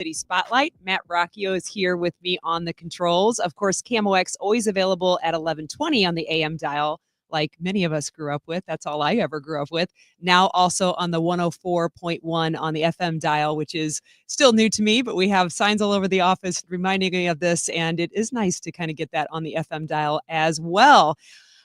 City Spotlight. Matt Rocchio is here with me on the controls. Of course, KMOX always available at 11:20 on the AM dial, like many of us grew up with. That's all I ever grew up with. Now also on the 104.1 on the FM dial, which is still new to me, but we have signs all over the office reminding me of this, and it is nice to kind of get that on the FM dial as well.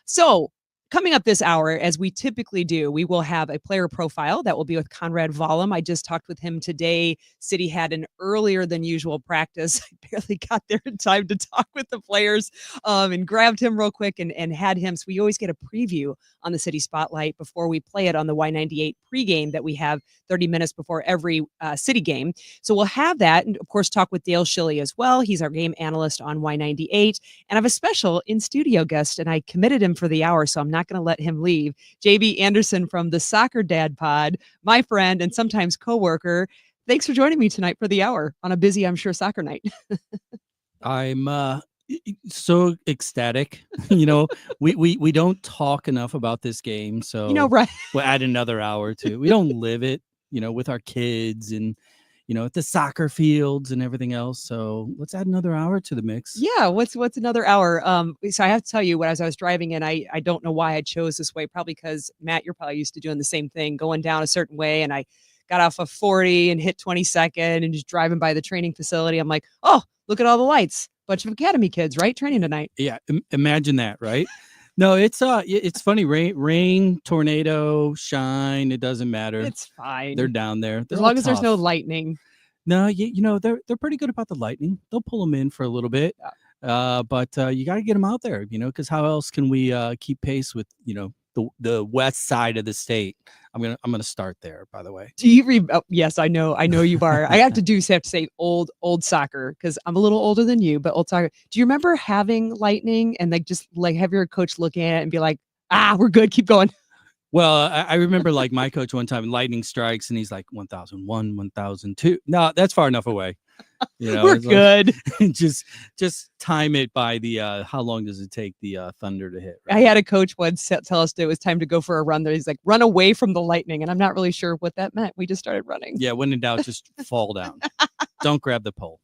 So, coming up this hour, as we typically do, we will have a player profile that will be with Conrad Wallem. I just talked with him today. City had an earlier than usual practice. I barely got there in time to talk with the players and grabbed him real quick and had him. So we always get a preview on the City Spotlight before we play it on the Y98 pregame that we have 30 minutes before every City game. So we'll have that. And of course, talk with Dale Schilly as well. He's our game analyst on Y98. And I have a special in-studio guest, and I committed him for the hour, so I'm not going to let him leave. JB Anderson from the Soccer Dad Pod, my friend and sometimes coworker. Thanks for joining me tonight for the hour on a busy, I'm sure, soccer night. I'm so ecstatic. We don't talk enough about this game, so right. We'll add another hour to. We don't live it, with our kids and at the soccer fields and everything else. So let's add another hour to the mix. Yeah, what's another hour? So I have to tell you, as I was driving in, I don't know why I chose this way. Probably because Matt, you're probably used to doing the same thing, going down a certain way, and I got off of 40 and hit 22nd and just driving by the training facility. I'm like, oh, look at all the lights. Bunch of academy kids, right? Training tonight. Yeah, imagine that, right? No, it's funny. Rain, tornado, shine. It doesn't matter. It's fine. They're down there. As long as there's no lightning. No, they're pretty good about the lightning. They'll pull them in for a little bit, but you got to get them out there, because how else can we keep pace with the west side of the state? I'm gonna start there. By the way, do you yes, I know you are. I have to say old soccer because I'm a little older than you, but old soccer. Do you remember having lightning and just have your coach looking at it and be like, we're good, keep going? Well, I remember my coach one time, lightning strikes, and he's like 1001, 1002. No, that's far enough away. We're good. Just time it by the how long does it take the thunder to hit? Right? I had a coach once tell us that it was time to go for a run. There, he's like, run away from the lightning, and I'm not really sure what that meant. We just started running. Yeah, when in doubt, just fall down. Don't grab the pole.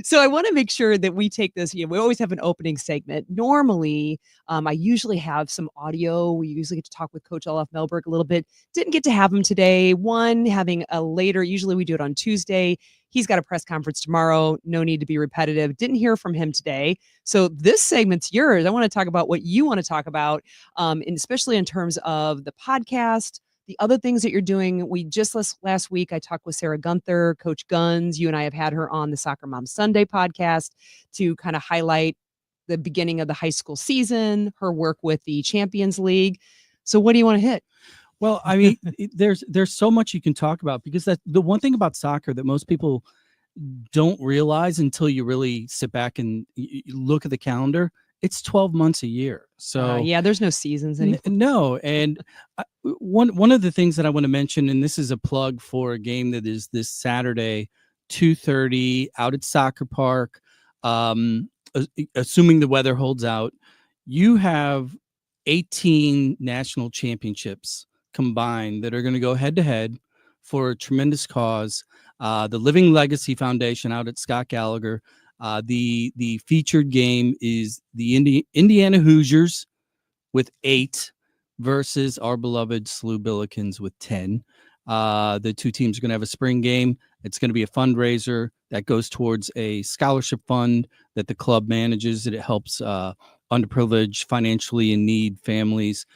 So I want to make sure that we take this. We always have an opening segment. Normally, I usually have some audio. We usually get to talk with Coach Olaf Melberg a little bit. Didn't get to have him today. Having a later. Usually we do it on Tuesday. He's got a press conference tomorrow. No need to be repetitive. Didn't hear from him today. So this segment's yours. I want to talk about what you want to talk about, and especially in terms of the podcast, the other things that you're doing. We just last week, I talked with Sarah Gunther, Coach Guns. You and I have had her on the Soccer Mom Sunday podcast to kind of highlight the beginning of the high school season, her work with the Champions League. So what do you want to hit? Well, I mean, there's so much you can talk about, because that the one thing about soccer that most people don't realize until you really sit back and you look at the calendar, it's 12 months a year. So there's no seasons anymore. No. And one of the things that I want to mention, and this is a plug for a game that is this Saturday, 2:30 out at Soccer Park. Assuming the weather holds out, you have 18 national championships combined that are going to go head to head for a tremendous cause. The Living Legacy Foundation out at Scott Gallagher. The featured game is the Indiana Hoosiers with 8 versus our beloved SLU Billikens with 10. The two teams are going to have a spring game. It's going to be a fundraiser that goes towards a scholarship fund that the club manages. It helps underprivileged, financially in need families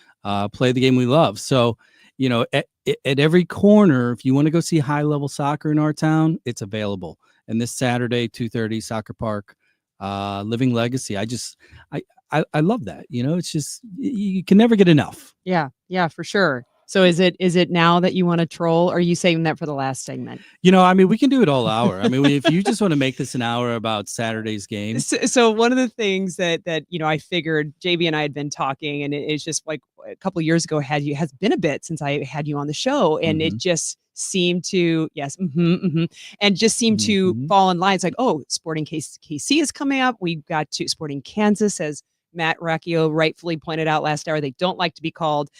play the game we love. So, at every corner, if you want to go see high-level soccer in our town, it's available. And this Saturday, 2:30, Soccer Park, Living Legacy. I love that. It's just, you can never get enough. Yeah, for sure. So is it now that you want to troll, or are you saving that for the last segment? We can do it all hour. If you just want to make this an hour about Saturday's game. So one of the things that I figured, JB and I had been talking, and it's just like a couple of years ago has been a bit since I had you on the show, and it just seemed to and just seemed to fall in line. It's like, oh, Sporting KC is coming up. We've got Sporting Kansas, as Matt Rocchio rightfully pointed out last hour. They don't like to be called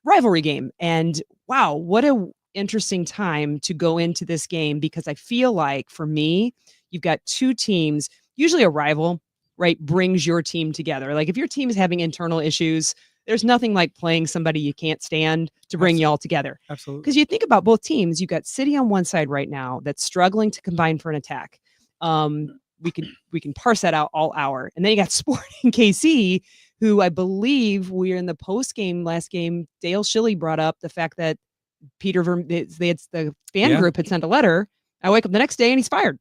rivalry game. And wow, what a interesting time to go into this game because I feel like for me, you've got two teams, usually a rival, right, brings your team together. Like if your team is having internal issues, there's nothing like playing somebody you can't stand to bring you all together. Absolutely. Because you think about both teams, you've got City on one side right now that's struggling to combine for an attack. We can parse that out all hour. And then you got Sporting KC, who I believe we're in the post game last game. Dale Schilly brought up the fact that the fan group had sent a letter. I wake up the next day and he's fired.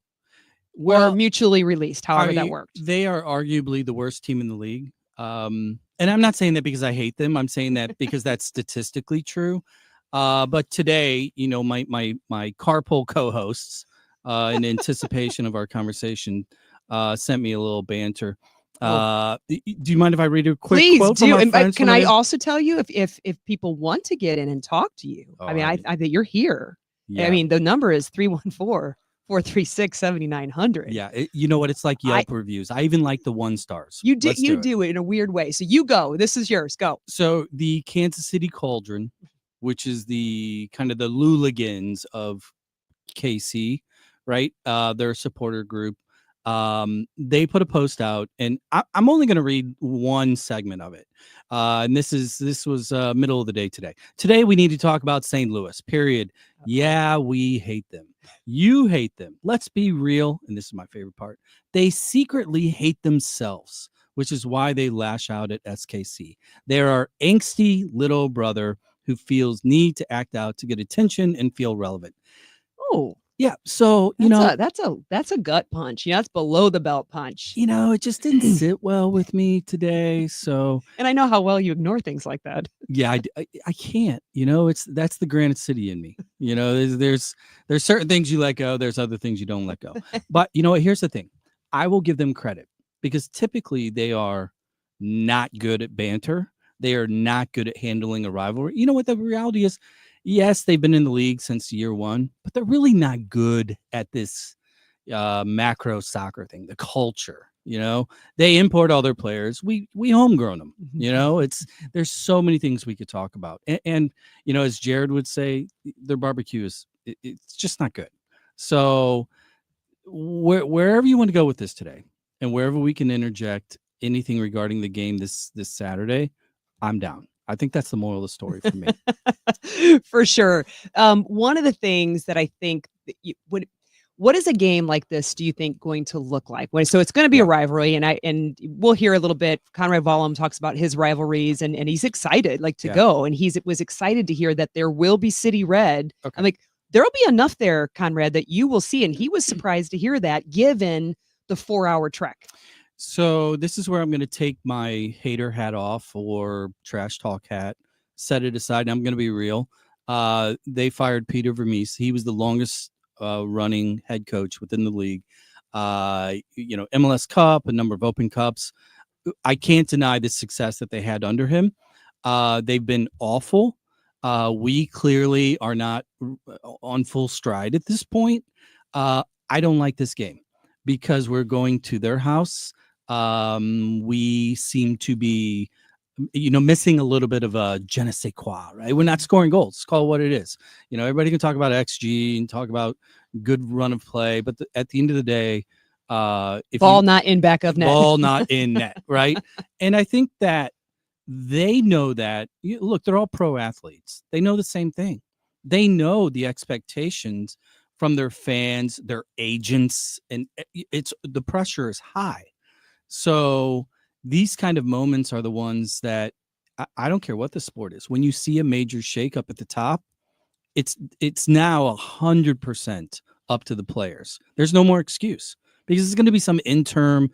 Or mutually released, however that worked. They are arguably the worst team in the league. And I'm not saying that because I hate them. I'm saying that because that's statistically true. But today, my carpool co-hosts, in anticipation of our conversation, sent me a little banter. Do you mind if I read a quick quote from our friends? Can I also tell you if people want to get in and talk to you? I think you're here. Yeah. I mean, the number is 314-436-7900. Yeah, you know what? It's like Yelp reviews. I even like the 1 stars. You do it in a weird way. So you go. This is yours. Go. So the Kansas City Cauldron, which is the kind of the Luligans of KC, right? Their supporter group. They put a post out, and I'm only going to read one segment of it. And this was middle of the day today. Today we need to talk about St. Louis. Period. Yeah, we hate them. You hate them. Let's be real, and this is my favorite part. They secretly hate themselves, which is why they lash out at SKC. They're our angsty little brother who feels need to act out to get attention and feel relevant. Oh. Yeah, so that's a gut punch. That's below the belt punch. It just didn't sit well with me today. So, and I know how well you ignore things like that. Yeah, I can't. That's the Granite City in me. There's certain things you let go. There's other things you don't let go. But you know what? Here's the thing. I will give them credit because typically they are not good at banter. They are not good at handling a rivalry. You know what the reality is? Yes, they've been in the league since year one, but they're really not good at this macro soccer thing, the culture. They import all their players. We homegrown them. There's so many things we could talk about. And as Jared would say, their barbecue it's just not good. So wherever you want to go with this today, and wherever we can interject anything regarding the game this Saturday, I'm down. I think that's the moral of the story for me. For sure. One of the things that I think what is a game like this do you think going to look like? So it's going to be a rivalry, and we'll hear a little bit. Conrad Wallem talks about his rivalries, and he's excited to go, and was excited to hear that there will be City Red. Okay. I'm like, there'll be enough there, Conrad, that you will see, and he was surprised to hear that given the 4-hour trek. So this is where I'm going to take my hater hat off, or trash talk hat, set it aside. And I'm going to be real. They fired Peter Vermees. He was the longest running head coach within the league. MLS Cup, a number of Open Cups. I can't deny the success that they had under him. They've been awful. We clearly are not on full stride at this point. I don't like this game because we're going to their house. We seem to be, missing a little bit of a je ne sais quoi, right? We're not scoring goals. It's called what it is. Everybody can talk about XG and talk about good run of play, but at the end of the day, ball not in back of net, ball not in net, right? And I think that they know that. Look, they're all pro athletes. They know the same thing. They know the expectations from their fans, their agents, and the pressure is high. So these kind of moments are the ones that I don't care what the sport is. When you see a major shakeup at the top, it's now 100% up to the players. There's no more excuse because it's going to be some interim,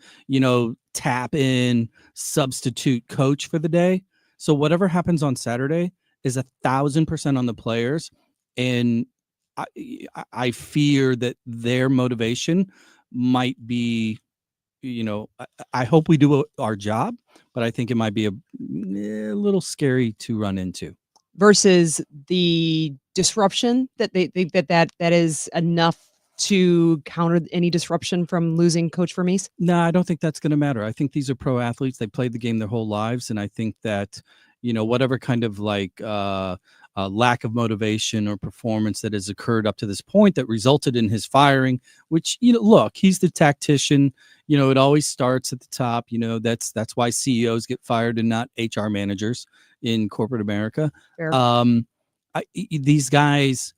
tap in substitute coach for the day. So whatever happens on Saturday is 1,000% on the players. And I fear that their motivation might be, I hope we do our job, but I think it might be a little scary to run into. Versus the disruption that that is enough to counter any disruption from losing Coach Vermees? No, I don't think that's going to matter. I think these are pro athletes. They played the game their whole lives, and I think that whatever kind of lack of motivation or performance that has occurred up to this point that resulted in his firing, which, look, he's the tactician. It always starts at the top. That's why CEOs get fired and not HR managers in corporate America. Fair. These guys,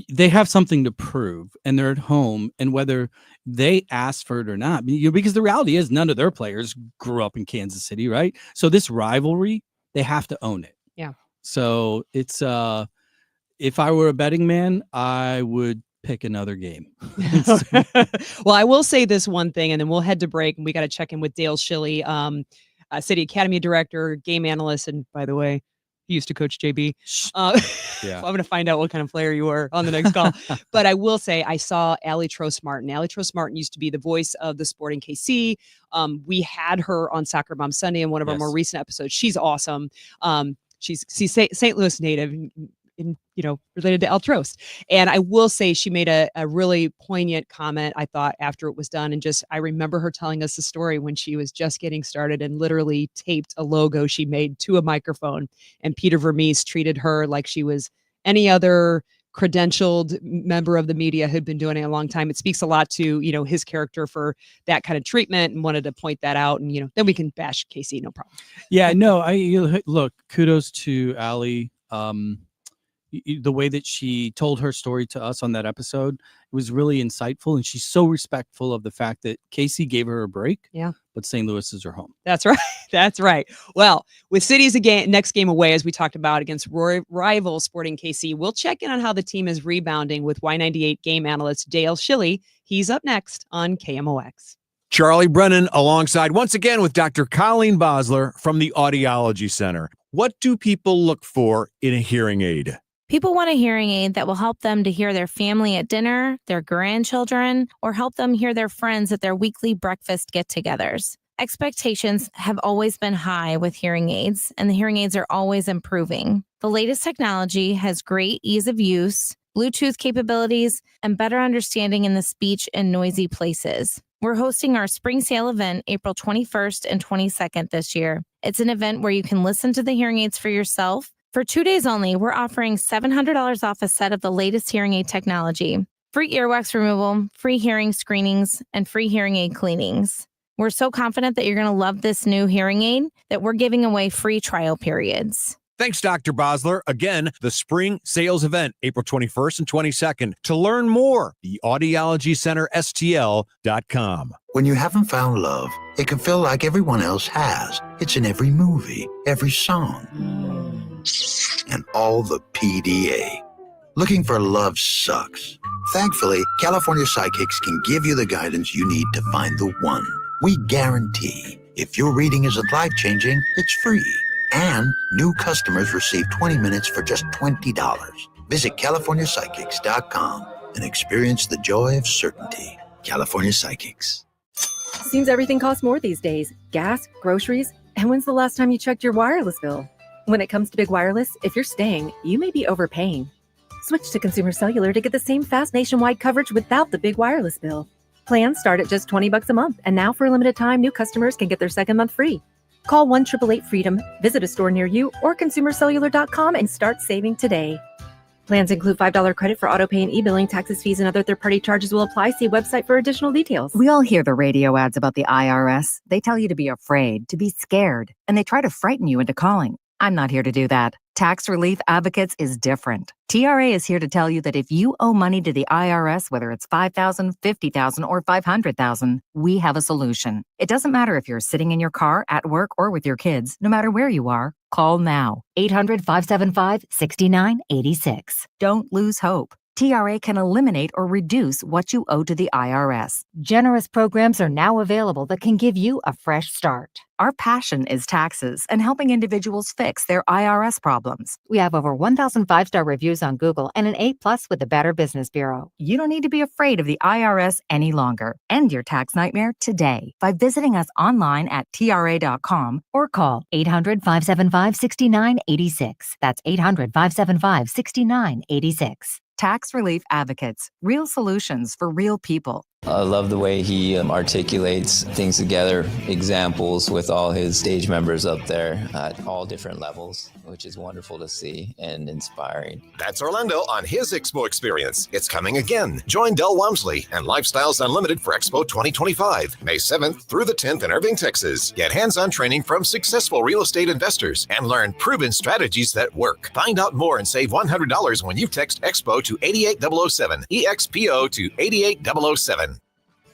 they have something to prove, and they're at home, and whether they ask for it or not, because the reality is none of their players grew up in Kansas City, right? So this rivalry, they have to own it. Yeah. So it's if I were a betting man, I would pick another game. Well, I will say this one thing, and then we'll head to break, and we got to check in with Dale Schilly, City Academy director, game analyst, and by the way, he used to coach JB. Yeah. I'm going to find out what kind of player you were on the next call. But I will say I saw Allie Trost Martin. Allie Trost Martin used to be the voice of the Sporting KC. We had her on Soccer Mom Sunday in one of our more recent episodes. She's awesome. She's St. Louis native, related to Al Trost. And I will say she made a really poignant comment, I thought, after it was done. And I remember her telling us the story when she was just getting started and literally taped a logo she made to a microphone. And Peter Vermees treated her like she was any other credentialed member of the media who'd been doing it a long time. It speaks a lot to, his character for that kind of treatment, and wanted to point that out. And, then we can bash Casey, no problem. Yeah, no, look, kudos to Allie. The way that she told her story to us on that episode, it was really insightful, and she's so respectful of the fact that Casey gave her a break. Yeah, but St. Louis is her home. That's right. That's right. Well, with City's next game away, as we talked about, against rival Sporting KC, we'll check in on how the team is rebounding with Y98 game analyst Dale Schilly. He's up next on KMOX. Charlie Brennan alongside once again with Dr. Colleen Bosler from the Audiology Center. What do people look for in a hearing aid? People want a hearing aid that will help them to hear their family at dinner, their grandchildren, or help them hear their friends at their weekly breakfast get-togethers. Expectations have always been high with hearing aids, and the hearing aids are always improving. The latest technology has great ease of use, Bluetooth capabilities, and better understanding in the speech and noisy places. We're hosting our spring sale event April 21st and 22nd this year. It's an event where you can listen to the hearing aids for yourself. For 2 days only, we're offering $700 off a set of the latest hearing aid technology, free earwax removal, free hearing screenings, and free hearing aid cleanings. We're so confident that you're going to love this new hearing aid that we're giving away free trial periods. Thanks, Dr. Bosler. Again, the spring sales event, April 21st and 22nd. To learn more, the Audiology Center, STL.com. When you haven't found love, it can feel like everyone else has. It's in every movie, every song, and all the PDA. Looking for love sucks. Thankfully, California Psychics can give you the guidance you need to find the one. We guarantee if your reading isn't life-changing, it's free. And new customers receive 20 minutes for just $20. Visit CaliforniaPsychics.com and experience the joy of certainty. California Psychics. Seems everything costs more these days. Gas, groceries, and when's the last time you checked your wireless bill? When it comes to big wireless, if you're staying, you may be overpaying. Switch to Consumer Cellular to get the same fast nationwide coverage without the big wireless bill. Plans start at just $20 a month, and now for a limited time, new customers can get their second month free. Call 1-888-FREEDOM, visit a store near you, or consumercellular.com and start saving today. Plans include $5 credit for autopay and e-billing. Taxes, fees, and other third-party charges will apply. See website for additional details. We all hear the radio ads about the IRS. They tell you to be afraid, to be scared, and they try to frighten you into calling. I'm not here to do that. Tax Relief Advocates is different. TRA is here to tell you that if you owe money to the IRS, whether it's $5,000, $50,000, or $500,000, we have a solution. It doesn't matter if you're sitting in your car, at work, or with your kids. No matter where you are, call now. 800-575-6986. Don't lose hope. TRA can eliminate or reduce what you owe to the IRS. Generous programs are now available that can give you a fresh start. Our passion is taxes and helping individuals fix their IRS problems. We have over 1,000 5-star reviews on Google and an A+ with the Better Business Bureau. You don't need to be afraid of the IRS any longer. End your tax nightmare today by visiting us online at TRA.com or call 800-575-6986. That's 800-575-6986. Tax Relief Advocates. Real solutions for real people. I love the way he articulates things together, examples with all his stage members up there at all different levels, which is wonderful to see and inspiring. That's Orlando on his Expo experience. It's coming again. Join Del Walmsley and Lifestyles Unlimited for Expo 2025, May 7th through the 10th in Irving, Texas. Get hands-on training from successful real estate investors and learn proven strategies that work. Find out more and save $100 when you text Expo to 88007, EXPO to 88007.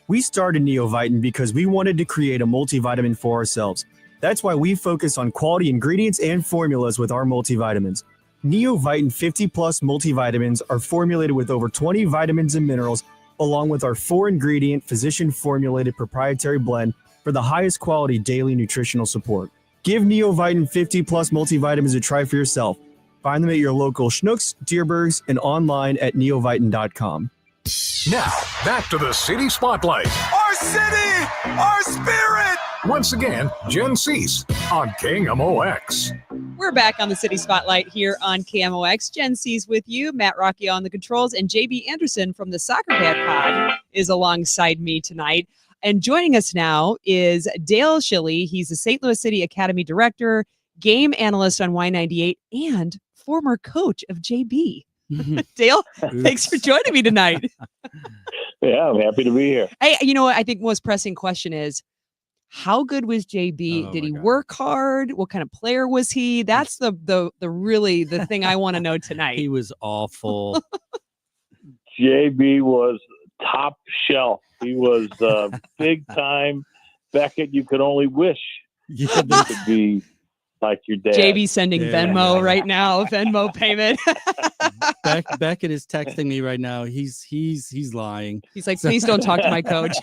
We started Neovitin because we wanted to create a multivitamin for ourselves. That's why we focus on quality ingredients and formulas with our multivitamins. Neovitin 50 plus multivitamins are formulated with over 20 vitamins and minerals, along with our 4-ingredient physician formulated proprietary blend for the highest quality daily nutritional support. Give Neovitin 50 plus multivitamins a try for yourself. Find them at your local Schnucks, Dierbergs, and online at neovitin.com. Now, back to the City Spotlight. Our city! Our spirit! Once again, Jen Siess on KMOX. We're back on the City Spotlight here on KMOX. Jen Siess with you, Matt Rocchio on the controls, and JB Anderson from the Soccer Dad Pod is alongside me tonight. And joining us now is Dale Schilly. He's the St. Louis City Academy Director, game analyst on Y98, and former coach of JB. Dale, thanks for joining me tonight. Yeah, I'm happy to be here. Hey, you know what? I think most pressing question is, how good was JB? Did he work hard? What kind of player was he? That's the thing I want to know tonight. He was awful. JB was top shelf. He was big time. Beckett, you could only wish you could be like your dad. JB sending Venmo right now. Venmo payment. Beckett is texting me right now. He's lying. He's like, please don't talk to my coach.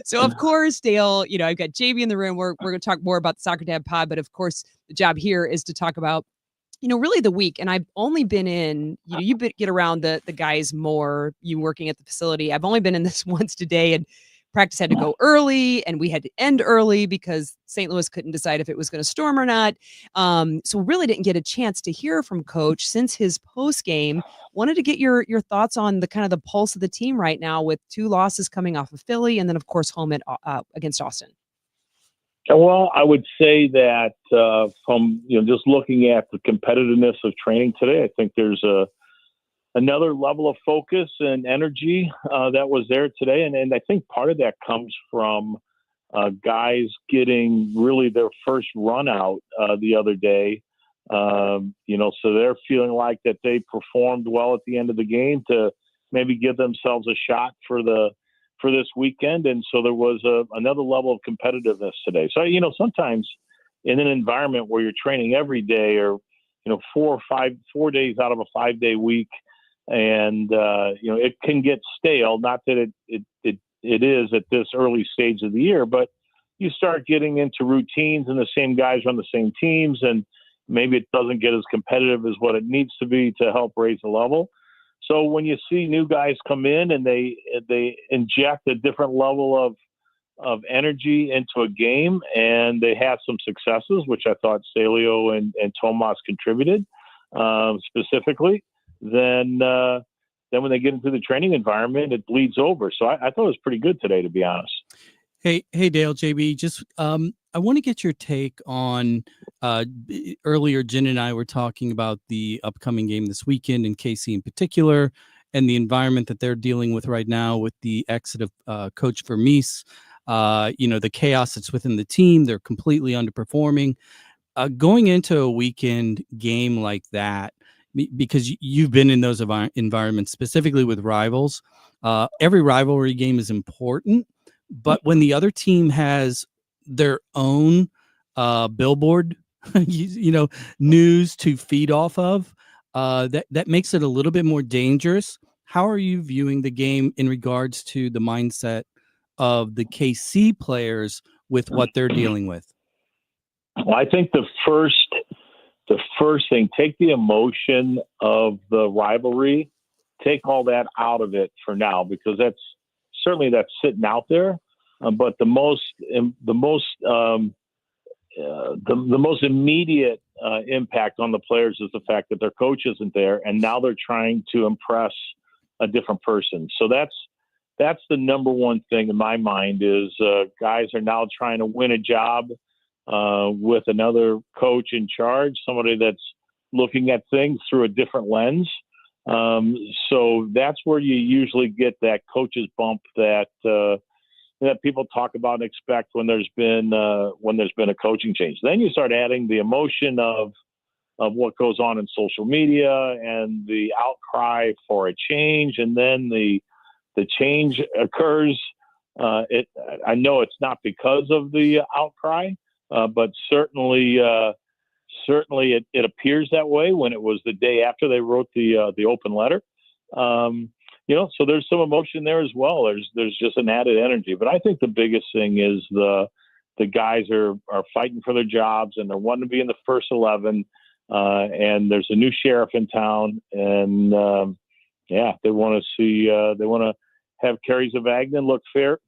So of course, Dale, I've got JB in the room. We're going to talk more about the Soccer Dad Pod, but of course, the job here is to talk about, really the week. And I've only been in, you get around the guys more, you working at the facility. I've only been in this once today, and practice had to go early, and we had to end early because St. Louis couldn't decide if it was going to storm or not. So really didn't get a chance to hear from Coach since his post game. Wanted to get your thoughts on the kind of the pulse of the team right now with 2 losses coming off of Philly, and then of course home at against Austin. Well, I would say that from just looking at the competitiveness of training today, I think there's another level of focus and energy that was there today. And I think part of that comes from guys getting really their first run out the other day. So they're feeling like that they performed well at the end of the game to maybe give themselves a shot for this weekend. And so there was another level of competitiveness today. So, sometimes in an environment where you're training every day or, 4 days out of a 5-day week, and it can get stale. Not that it is at this early stage of the year, but you start getting into routines, and the same guys run the same teams, and maybe it doesn't get as competitive as what it needs to be to help raise the level. So when you see new guys come in and they inject a different level of energy into a game, and they have some successes, which I thought Celio and Tomas contributed specifically. Then when they get into the training environment, it bleeds over. So I thought it was pretty good today, to be honest. Hey, Dale, JB, just I want to get your take on earlier. Jen and I were talking about the upcoming game this weekend, and KC in particular, and the environment that they're dealing with right now with the exit of Coach Vermees. The chaos that's within the team. They're completely underperforming. Going into a weekend game like that, because you've been in those environments, specifically with rivals, every rivalry game is important. But when the other team has their own billboard, news to feed off of, that makes it a little bit more dangerous. How are you viewing the game in regards to the mindset of the KC players with what they're dealing with? Well, I think the first thing, take the emotion of the rivalry, take all that out of it for now, because that's sitting out there. But the most immediate impact on the players is the fact that their coach isn't there, and now they're trying to impress a different person. So that's the number one thing in my mind is guys are now trying to win a job with another coach in charge, somebody that's looking at things through a different lens. So that's where you usually get that coach's bump that people talk about and expect when there's been a coaching change. Then you start adding the emotion of what goes on in social media and the outcry for a change, and then the change occurs. I know it's not because of the outcry, but certainly it appears that way when it was the day after they wrote the open letter. So there's some emotion there as well. There's just an added energy. But I think the biggest thing is the guys are fighting for their jobs and they're wanting to be in the first 11. And there's a new sheriff in town, and they want to have Kerry Zavagnin look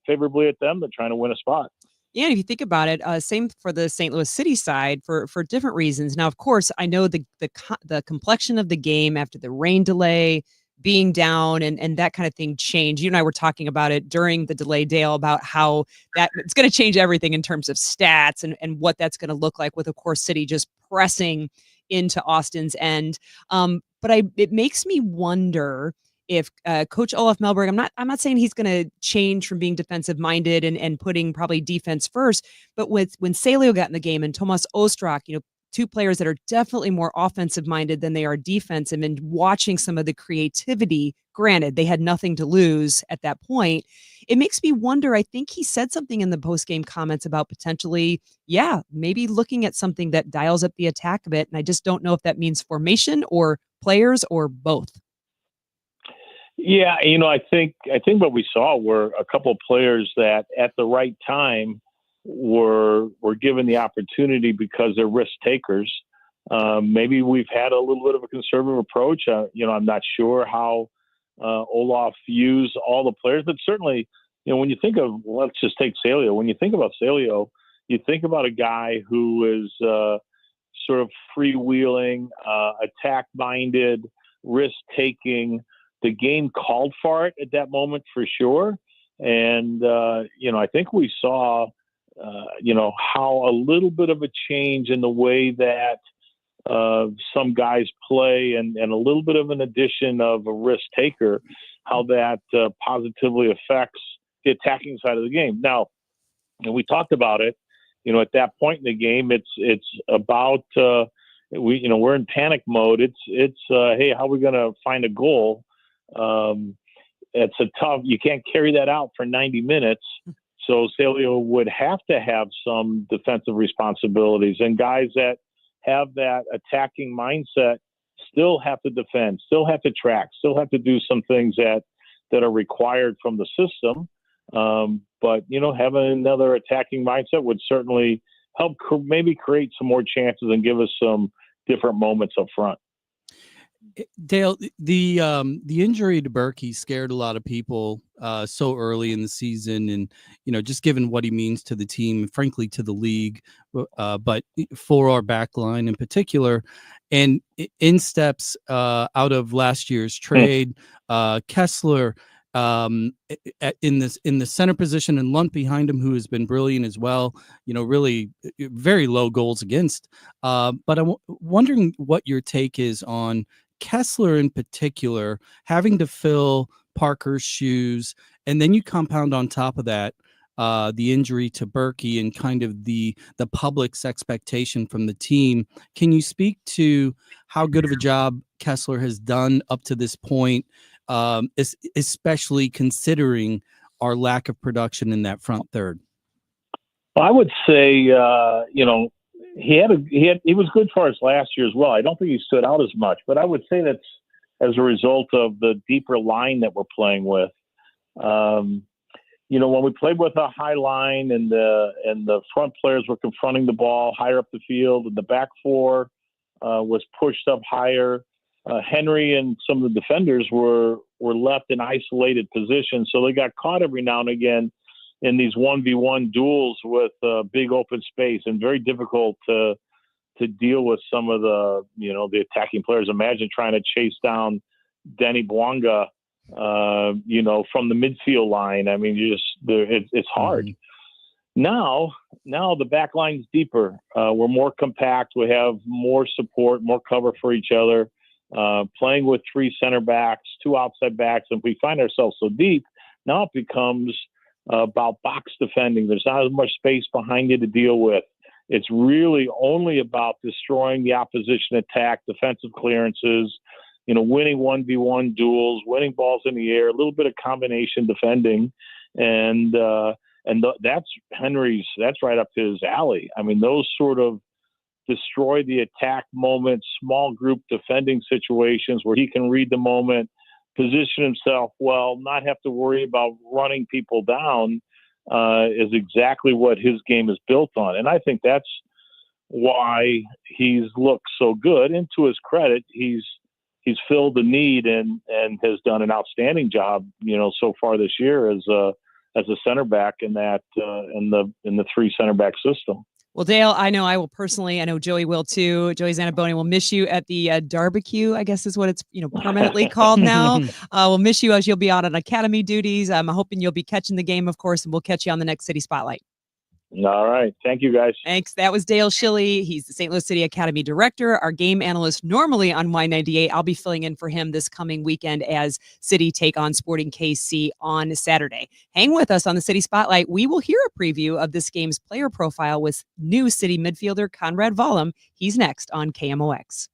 favorably at them. They're trying to win a spot. Yeah, and if you think about it, same for the St. Louis City side for different reasons. Now, of course, I know the complexion of the game after the rain delay, being down and that kind of thing changed. You and I were talking about it during the delay, Dale, about how that it's going to change everything in terms of stats and what that's going to look like with, of course, City just pressing into Austin's end. But it makes me wonder if Coach Olaf Melberg, I'm not saying he's going to change from being defensive minded and putting probably defense first, but when Salio got in the game and Tomas Ostrak, two players that are definitely more offensive minded than they are defensive, and watching some of the creativity, granted, they had nothing to lose at that point. It makes me wonder, I think he said something in the post-game comments about potentially, maybe looking at something that dials up the attack a bit. And I just don't know if that means formation or players or both. Yeah, I think what we saw were a couple of players that at the right time were given the opportunity because they're risk takers. Maybe we've had a little bit of a conservative approach. I'm not sure how Olaf views all the players, but certainly, when you think of, let's just take Salio. When you think about Salio, you think about a guy who is sort of freewheeling, attack-minded, risk-taking. The game called for it at that moment for sure. And, I think we saw, how a little bit of a change in the way that some guys play and a little bit of an addition of a risk taker, how that positively affects the attacking side of the game. Now, we talked about it, at that point in the game, it's about, we're in panic mode. It's hey, how are we going to find a goal? It's you can't carry that out for 90 minutes. So Salio would have to have some defensive responsibilities, and guys that have that attacking mindset still have to defend, still have to track, still have to do some things that are required from the system. But, having another attacking mindset would certainly help maybe create some more chances and give us some different moments up front. Dale, the injury to Berkey scared a lot of people so early in the season, and just given what he means to the team, frankly to the league, but for our back line in particular. And in steps out of last year's trade, Kessler in the center position, and Lunt behind him, who has been brilliant as well. Really very low goals against. But I'm wondering what your take is on Kessler in particular, having to fill Parker's shoes, and then you compound on top of that the injury to Berkey and kind of the public's expectation from the team. Can you speak to how good of a job Kessler has done up to this point, especially considering our lack of production in that front third? I would say, he was good for us last year as well. I don't think he stood out as much, but I would say that's as a result of the deeper line that we're playing with. When we played with a high line and the front players were confronting the ball higher up the field, and the back four was pushed up higher, Henry and some of the defenders were left in isolated positions, so they got caught every now and again in these 1v1 duels with big open space, and very difficult to deal with some of the attacking players. Imagine trying to chase down Denny Bwanga from the midfield line. I mean, it's hard. Now the back line's deeper. We're more compact. We have more support, more cover for each other. Playing with 3 center backs, 2 outside backs. And if we find ourselves so deep, now it becomes about box defending. There's not as much space behind you to deal with. It's really only about destroying the opposition attack, defensive clearances, winning 1v1 duels, winning balls in the air, a little bit of combination defending. And that's Henry's, that's right up his alley. I mean, those sort of destroy the attack moments, small group defending situations where he can read the moment, position himself well, not have to worry about running people down, is exactly what his game is built on. And I think that's why he's looked so good. And to his credit, he's filled the need and has done an outstanding job, so far this year as a center back in that in the 3 center back system. Well, Dale, I know Joey will too. Joey Zanaboni will miss you at the barbecue, I guess is what it's permanently called now. We'll miss you as you'll be out on academy duties. I'm hoping you'll be catching the game, of course, and we'll catch you on the next City Spotlight. All right. Thank you, guys. Thanks. That was Dale Schilly. He's the St. Louis City Academy Director, our game analyst normally on Y98. I'll be filling in for him this coming weekend as City take on Sporting KC on Saturday. Hang with us on the City Spotlight. We will hear a preview of this game's player profile with new City midfielder Conrad Wallem. He's next on KMOX.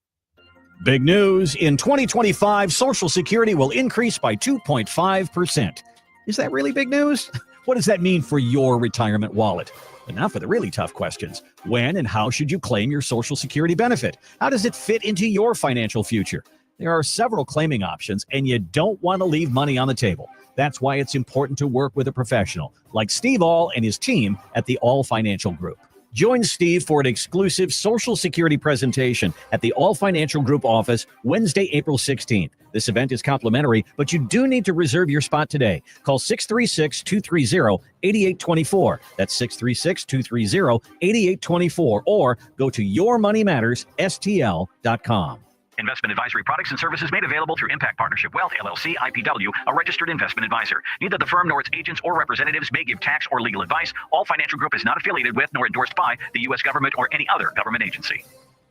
Big news. In 2025, Social Security will increase by 2.5%. Is that really big news? What does that mean for your retirement wallet? And now for the really tough questions. When and how should you claim your Social Security benefit? How does it fit into your financial future? There are several claiming options, and you don't want to leave money on the table. That's why it's important to work with a professional like Steve All and his team at the All Financial Group. Join Steve for an exclusive Social Security presentation at the All Financial Group office Wednesday, April 16th. This event is complimentary, but you do need to reserve your spot today. Call 636-230-8824. That's 636-230-8824, or go to yourmoneymattersstl.com. Investment advisory products and services made available through Impact Partnership Wealth, LLC, IPW, a registered investment advisor. Neither the firm nor its agents or representatives may give tax or legal advice. All Financial Group is not affiliated with nor endorsed by the U.S. government or any other government agency.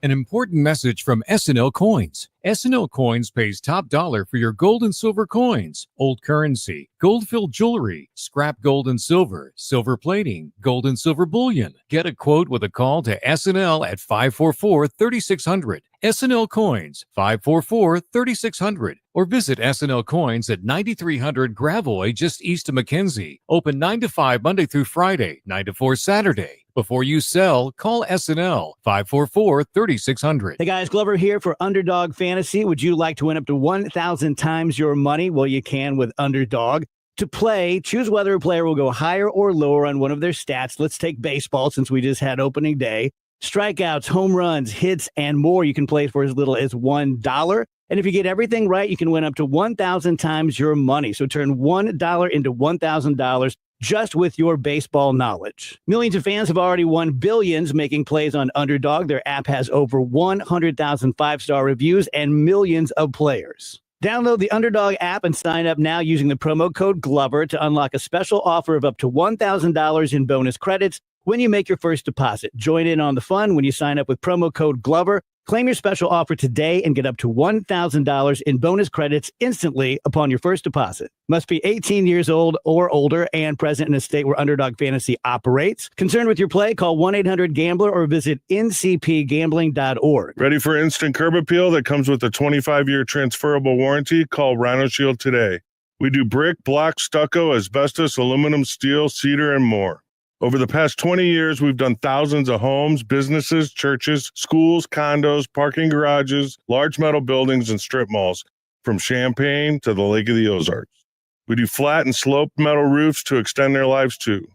An important message from SNL Coins. SNL Coins pays top dollar for your gold and silver coins, old currency, gold-filled jewelry, scrap gold and silver, silver plating, gold and silver bullion. Get a quote with a call to SNL at 544-3600. SNL Coins, 544-3600. Or visit SNL Coins at 9300 Gravois, just east of McKenzie. Open 9 to 5 Monday through Friday, 9 to 4 Saturday. Before you sell, call SNL 544-3600. Hey guys, Glover here for Underdog Fantasy. Would you like to win up to 1,000 times your money? Well, you can with Underdog. To play, choose whether a player will go higher or lower on one of their stats. Let's take baseball since we just had opening day. Strikeouts, home runs, hits, and more. You can play for as little as $1. And if you get everything right, you can win up to 1,000 times your money. So turn $1 into $1,000 just with your baseball knowledge. Millions of fans have already won billions making plays on Underdog. Their app has over 100,000 five-star reviews and millions of players. Download the Underdog app and sign up now using the promo code Glover to unlock a special offer of up to $1,000 in bonus credits when you make your first deposit. Join in on the fun when you sign up with promo code Glover. Claim your special offer today and get up to $1,000 in bonus credits instantly upon your first deposit. Must be 18 years old or older and present in a state where Underdog Fantasy operates. Concerned with your play? Call 1-800-GAMBLER or visit ncpgambling.org. Ready for instant curb appeal that comes with a 25-year transferable warranty? Call Rhino Shield today. We do brick, block, stucco, asbestos, aluminum, steel, cedar, and more. Over the past 20 years, we've done thousands of homes, businesses, churches, schools, condos, parking garages, large metal buildings, and strip malls, from Champaign to the Lake of the Ozarks. We do flat and sloped metal roofs to extend their lives too.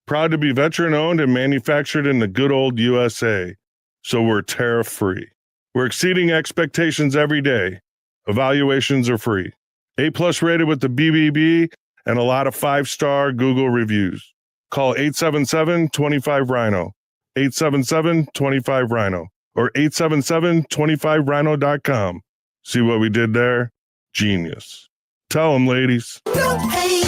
Proud to be veteran-owned and manufactured in the good old USA, so we're tariff-free. We're exceeding expectations every day. Evaluations are free. A+ rated with the BBB and a lot of 5-star Google reviews. Call 877-25-RHINO, 877-25-RHINO, or 877-25rhino.com. See what we did there? Genius. Tell them, ladies. Don't paint,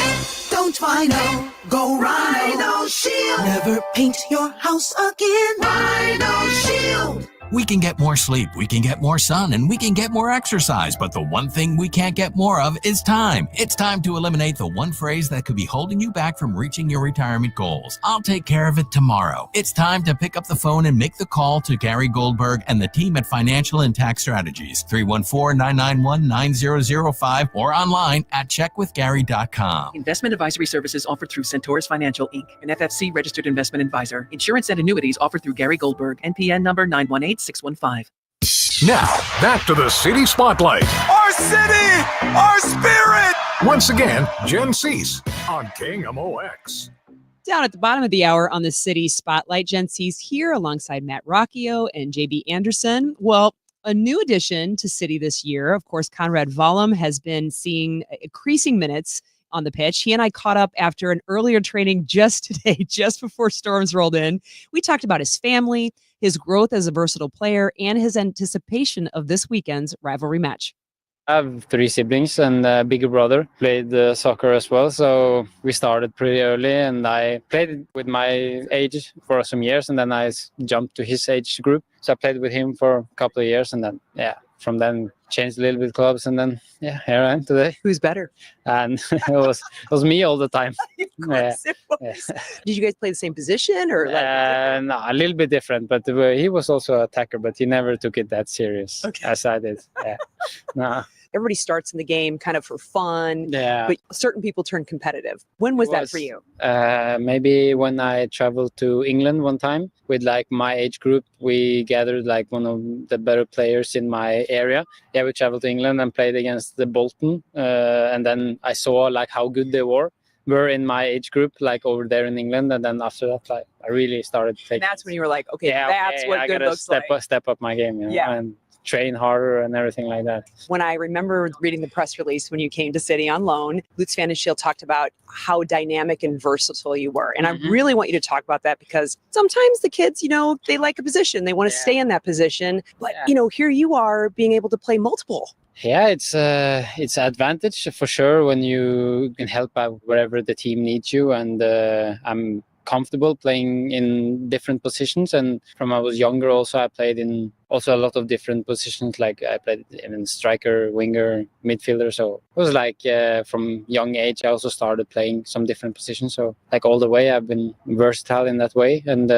don't vinyl, go Rhino Shield. Never paint your house again. Rhino Shield. We can get more sleep, we can get more sun, and we can get more exercise, but the one thing we can't get more of is time. It's time to eliminate the one phrase that could be holding you back from reaching your retirement goals. I'll take care of it tomorrow. It's time to pick up the phone and make the call to Gary Goldberg and the team at Financial and Tax Strategies, 314-991-9005, or online at checkwithgary.com. Investment advisory services offered through Centaurus Financial, Inc., an FFC registered investment advisor. Insurance and annuities offered through Gary Goldberg, NPN number 918615. Now, back to the City Spotlight. Our city! Our spirit! Once again, Jen Siess on KMOX. Down at the bottom of the hour on the City Spotlight, Jen Siess here alongside Matt Rocchio and JB Anderson. Well, a new addition to City this year, of course, Conrad Wallem has been seeing increasing minutes on the pitch. He and I caught up after an earlier training just today, just before Storms rolled in. We talked about his family, his growth as a versatile player, and his anticipation of this weekend's rivalry match. I have 3 siblings and a bigger brother. Played soccer as well, so we started pretty early, and I played with my age for some years, and then I jumped to his age group. So I played with him for a couple of years, and then, from then changed a little bit clubs, and then, here I am today. Who's better? And it was me all the time. Of course it was. Did you guys play the same position, or no, a little bit different, but he was also an attacker, but he never took it that serious as I did. No. Everybody starts in the game kind of for fun, but certain people turn competitive. When was that for you? Maybe when I traveled to England one time with like my age group. We gathered like one of the better players in my area. We traveled to England and played against the Bolton, and then I saw like how good they were in my age group, like over there in England, and then after that, like I really started taking. That's when you were like, that's what good looks like. Step up my game, and train harder and everything like that. When I remember reading the press release when you came to City on loan, Lutz Van Schiel talked about how dynamic and versatile you were. And I really want you to talk about that, because sometimes the kids, they like a position. They want to stay in that position. But, here you are being able to play multiple. Yeah, it's an advantage for sure when you can help out wherever the team needs you. And I'm comfortable playing in different positions, and from I was younger also I played in also a lot of different positions, like I played in striker, winger, midfielder, so it was like from young age I also started playing some different positions, so like all the way I've been versatile in that way, and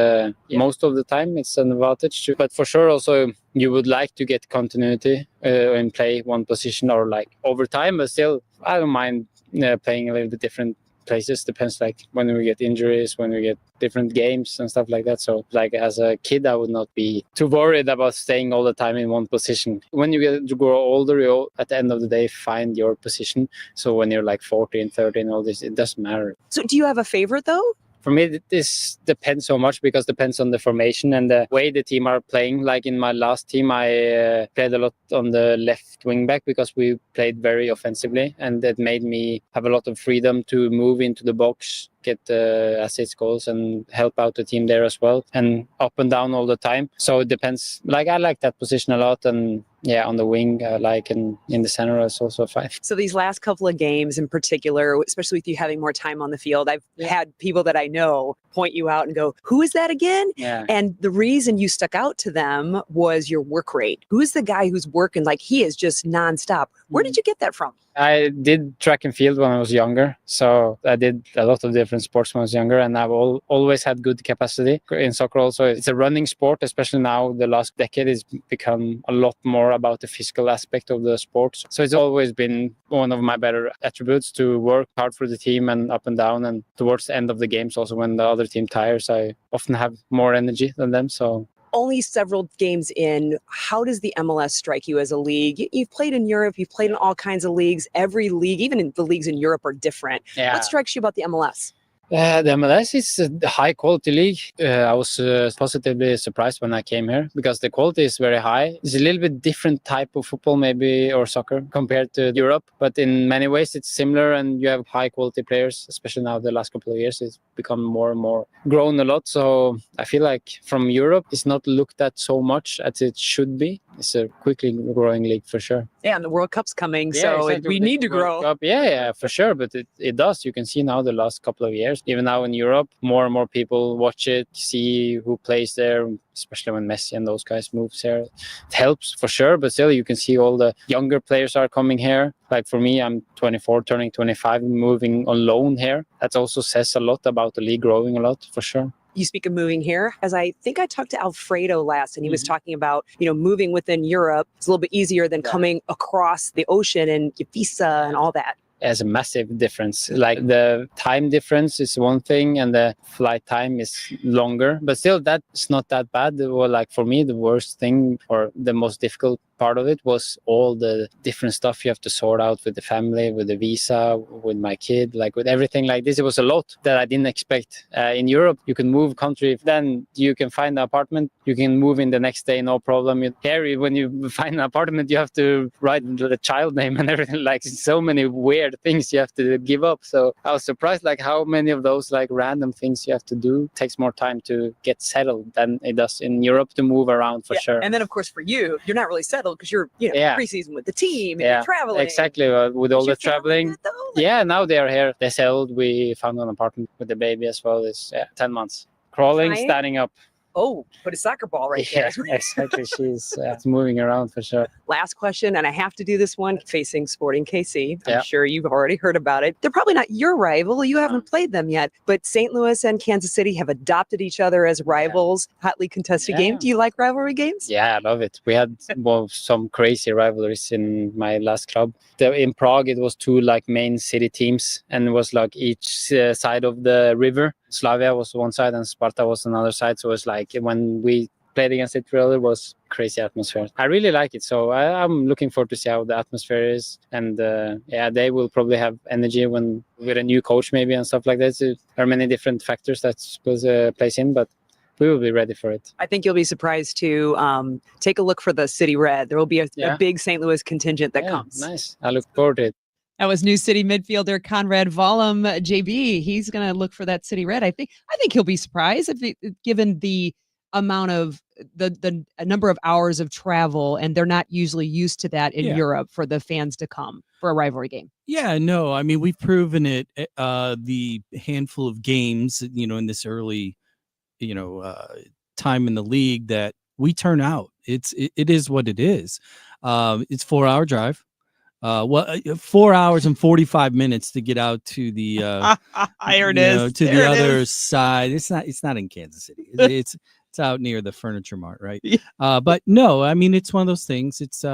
most of the time it's an advantage, but for sure also you would like to get continuity and play one position or like over time, but still I don't mind playing a little bit different places. Depends like when we get injuries, when we get different games and stuff like that. So like as a kid, I would not be too worried about staying all the time in one position. When you get to grow older, you at the end of the day find your position. So when you're like 14, 13, all this, it doesn't matter. So do you have a favorite though? For me, this depends so much because it depends on the formation and the way the team are playing. Like in my last team, I played a lot on the left wing back because we played very offensively, and that made me have a lot of freedom to move into the box, get assists, goals, and help out the team there as well, and up and down all the time. So it depends. Like I like that position a lot, and on the wing, and in the center is also fine. So these last couple of games in particular, especially with you having more time on the field, I've had people that I know point you out and go, who is that again? And the reason you stuck out to them was your work rate. Who's the guy who's working like he is just nonstop? Where did you get that from? I did track and field when I was younger, so I did a lot of different sports when I was younger, and I've always had good capacity. In soccer also, it's a running sport, especially now the last decade it's become a lot more about the physical aspect of the sport. So it's always been one of my better attributes to work hard for the team and up and down, and towards the end of the games also when the other team tires, I often have more energy than them. So only several games in, how does the MLS strike you as a league? You've played in Europe, you've played in all kinds of leagues. Every league, even in the leagues in Europe, are different. What strikes you about the MLS? The MLS is a high quality league. I was positively surprised when I came here because the quality is very high. It's a little bit different type of football maybe or soccer compared to Europe, but in many ways it's similar and you have high quality players, especially now the last couple of years. It's become more and more grown a lot. So I feel like from Europe it's not looked at so much as it should be. It's a quickly growing league for sure. Yeah, and the World Cup's coming, Yeah, so exactly. we need to grow. Cup. Yeah, for sure. But it does. You can see now the last couple of years, even now in Europe, more and more people watch it, see who plays there, especially when Messi and those guys moves here. It helps for sure, but still you can see all the younger players are coming here. Like for me, I'm 24, turning 25, moving on loan here. That also says a lot about the league growing a lot, for sure. You speak of moving here, as I think I talked to Alfredo last, and he was talking about, moving within Europe. It's a little bit easier than coming across the ocean and your visa and all that. Has a massive difference. Like the time difference is one thing and the flight time is longer, but still that's not that bad. Well, like for me, the worst thing or the most difficult part of it was all the different stuff you have to sort out with the family, with the visa, with my kid, like with everything like this. It was a lot that I didn't expect. In Europe, you can move country, then you can find an apartment, you can move in the next day, no problem. Here, when you find an apartment, you have to write the child name and everything, like so many weird things you have to give up. So I was surprised like how many of those like random things you have to do. It takes more time to get settled than it does in Europe to move around for sure. And then of course for you, you're not really settled because you're preseason with the team and you're traveling. Exactly. With all the traveling. Yeah, now they are here. They settled. We found an apartment with the baby as well. It's 10 months. Crawling, standing up. Oh, put a soccer ball right there. Exactly. She's moving around for sure. Last question, and I have to do this one, facing Sporting KC. I'm Yeah. sure you've already heard about it. They're probably not your rival. You haven't played them yet, but St. Louis and Kansas City have adopted each other as rivals. Hotly contested game. Do you like rivalry games? Yeah, I love it. We had some crazy rivalries in my last club. In Prague, it was two like main city teams, and it was like each side of the river. Slavia was one side and Sparta was another side. So it was like when we played against each other, it was crazy atmosphere. I really like it. So I'm looking forward to see how the atmosphere is. And they will probably have energy with a new coach maybe and stuff like that. So there are many different factors that plays in, but we will be ready for it. I think you'll be surprised to take a look for the City Red. There will be a big St. Louis contingent that comes. Nice. I look forward to it. That was New City midfielder Conrad Wallem, JB. He's going to look for that City Red. I think he'll be surprised given the amount of the number of hours of travel, and they're not usually used to that in Europe for the fans to come for a rivalry game. Yeah, no, I mean, we've proven it the handful of games, in this early, time in the league that we turn out. It is what it is. It's 4-hour drive. 4 hours and 45 minutes to get out to the other side. It's not in Kansas City. It's out near the Furniture Mart, right? But no, I mean, it's one of those things. It's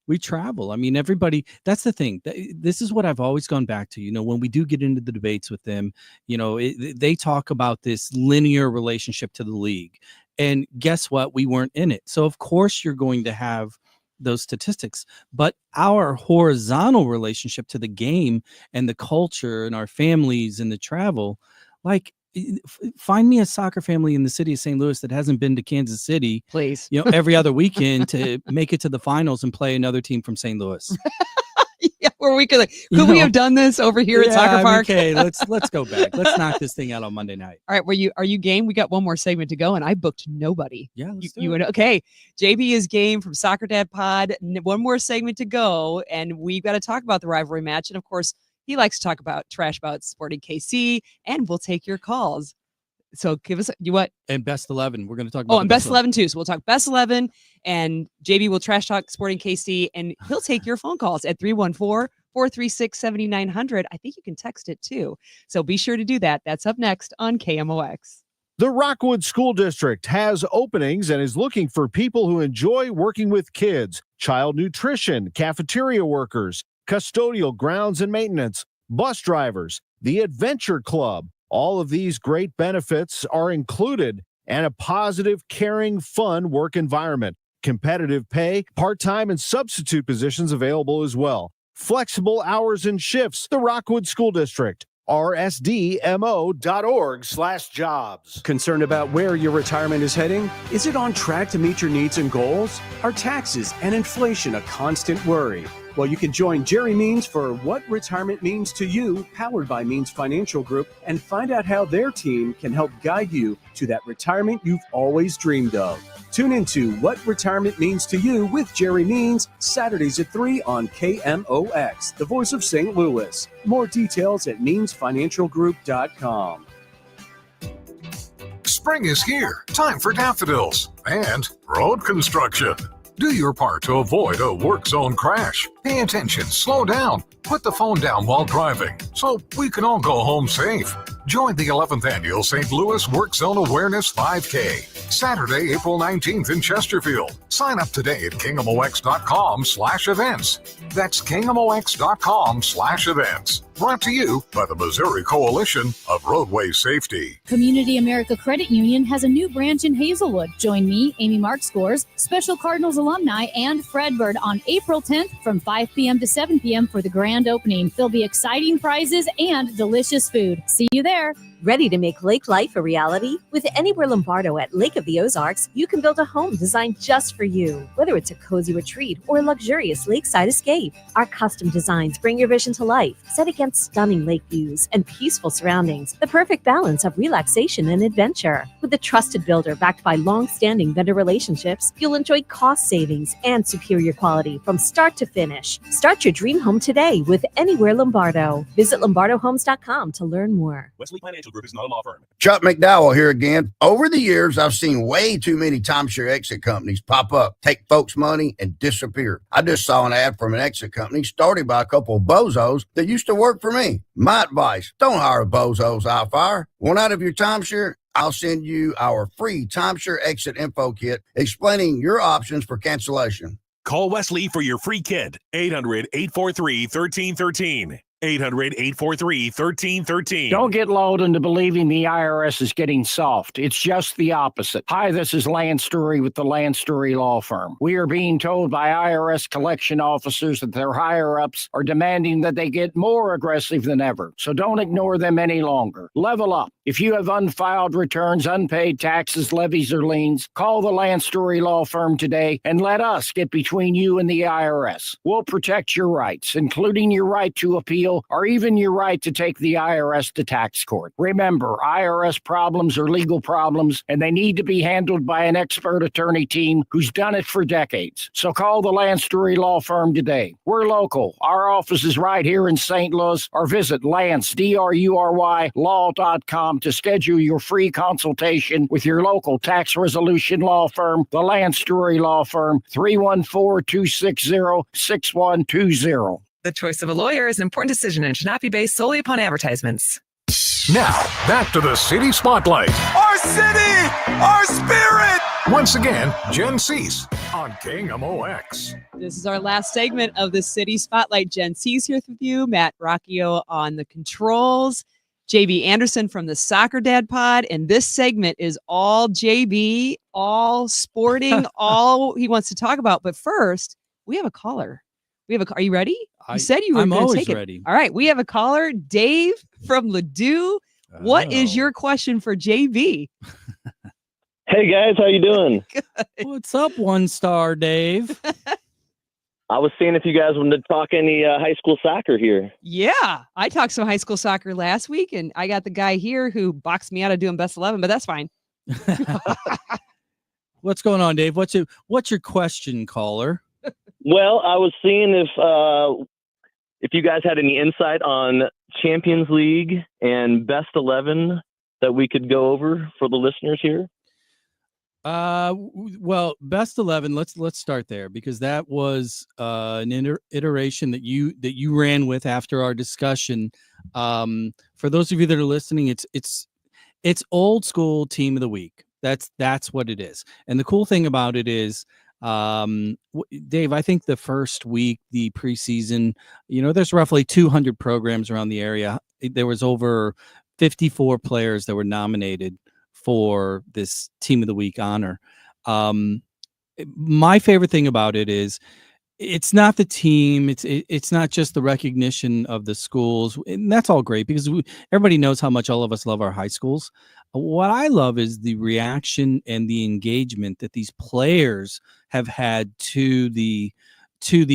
we travel. I mean, everybody, that's the thing. This is what I've always gone back to, when we do get into the debates with them, they talk about this linear relationship to the league. And guess what? We weren't in it. So of course you're going to have those statistics, but our horizontal relationship to the game and the culture and our families and the travel, like find me a soccer family in the city of St. Louis that hasn't been to Kansas City, please, every other weekend to make it to the finals and play another team from St. Louis. Yeah, where we could we have done this over here at Soccer Park? Okay, let's go back. Let's knock this thing out on Monday night. All right, are you game? We got one more segment to go, and I booked nobody. Yeah, okay. JB is game from Soccer Dad Pod. One more segment to go, and we've got to talk about the rivalry match. And of course, he likes to talk about trash about Sporting KC, and we'll take your calls. So give us what? And best 11. We're going to talk about and best 11 too. So we'll talk best 11, and JB will trash talk Sporting KC, and he'll take your phone calls at 314-436-7900. I think you can text it too. So be sure to do that. That's up next on KMOX. The Rockwood School District has openings and is looking for people who enjoy working with kids, child nutrition, cafeteria workers, custodial grounds and maintenance, bus drivers, the Adventure Club. All of these great benefits are included, and a positive, caring, fun work environment. Competitive pay, part-time and substitute positions available as well. Flexible hours and shifts. The Rockwood School District. rsdmo.org/jobs. Concerned about where your retirement is heading? Is it on track to meet your needs and goals? Are taxes and inflation a constant worry? Well, you can join Jerry Means for What Retirement Means to You, powered by Means Financial Group, and find out how their team can help guide you to that retirement you've always dreamed of. Tune into What Retirement Means to You with Jerry Means, Saturdays at 3 on KMOX, the voice of St. Louis. More details at meansfinancialgroup.com. Spring is here. Time for daffodils and road construction. Do your part to avoid a work zone crash. Pay attention, slow down, put the phone down while driving so we can all go home safe. Join the 11th Annual St. Louis Work Zone Awareness 5K, Saturday, April 19th in Chesterfield. Sign up today at kingmox.com/events. That's kingmox.com/events. Brought to you by the Missouri Coalition of Roadway Safety. Community America Credit Union has a new branch in Hazelwood. Join me, Amy Markscores, Special Cardinals alumni, and Fred Bird on April 10th from 5 p.m. to 7 p.m. for the grand opening. There'll be exciting prizes and delicious food. See you there. Ready to make lake life a reality? With Anywhere Lombardo at Lake of the Ozarks, you can build a home designed just for you. Whether it's a cozy retreat or a luxurious lakeside escape, our custom designs bring your vision to life, set against stunning lake views and peaceful surroundings, the perfect balance of relaxation and adventure. With a trusted builder backed by long-standing vendor relationships, you'll enjoy cost savings and superior quality from start to finish. Start your dream home today with Anywhere Lombardo. Visit lombardohomes.com to learn more. Wesley Financial Group is not a law firm. Chuck McDowell here again. Over the years, I've seen way too many timeshare exit companies pop up, take folks' money, and disappear. I just saw an ad from an exit company started by a couple of bozos that used to work for me. My advice, don't hire bozos I'll fire. Want out of your timeshare? I'll send you our free timeshare exit info kit explaining your options for cancellation. Call Wesley for your free kit. 800-843-1313. 800-843-1313. Don't get lulled into believing the IRS is getting soft. It's just the opposite. Hi, this is Lance Story with the Lance Story Law Firm. We are being told by IRS collection officers that their higher-ups are demanding that they get more aggressive than ever. So don't ignore them any longer. Level up. If you have unfiled returns, unpaid taxes, levies, or liens, call the Lance Story Law Firm today and let us get between you and the IRS. We'll protect your rights, including your right to appeal or even your right to take the IRS to tax court. Remember, IRS problems are legal problems, and they need to be handled by an expert attorney team who's done it for decades. So call the Lance Story Law Firm today. We're local. Our office is right here in St. Louis, or visit Lance, DRURY, law.com to schedule your free consultation with your local tax resolution law firm, the Lance Story Law Firm, 314-260-6120. The choice of a lawyer is an important decision and should not be based solely upon advertisements. Now, back to the City Spotlight. Our city! Our spirit! Once again, Jen Siess on KMOX. This is our last segment of the City Spotlight. Jen Siess here with you, Matt Rocchio on the controls, JB Anderson from the Soccer Dad Pod, and this segment is all JB, all sporting, all he wants to talk about. But first, we have a caller. Are you ready? You said you were going to take it. I'm always ready. All right, we have a caller, Dave from Ladue. What is your question for JB? Hey guys, how you doing? Good. What's up, 1 star Dave? I was seeing if you guys wanted to talk any high school soccer here. Yeah, I talked some high school soccer last week, and I got the guy here who boxed me out of doing best 11, but that's fine. What's going on, Dave? What's your question, caller? Well, I was seeing if you guys had any insight on Champions League and best 11 that we could go over for the listeners here. Well, best 11. Let's start there because that was an iteration that you ran with after our discussion. For those of you that are listening, it's old school team of the week. That's what it is. And the cool thing about it is, Dave, I think the first week, the preseason, there's roughly 200 programs around the area. There was over 54 players that were nominated for this team of the week honor. My favorite thing about it is it's not the team. It's not just the recognition of the schools, and that's all great because everybody knows how much all of us love our high schools. What I love is the reaction and the engagement that these players have had to the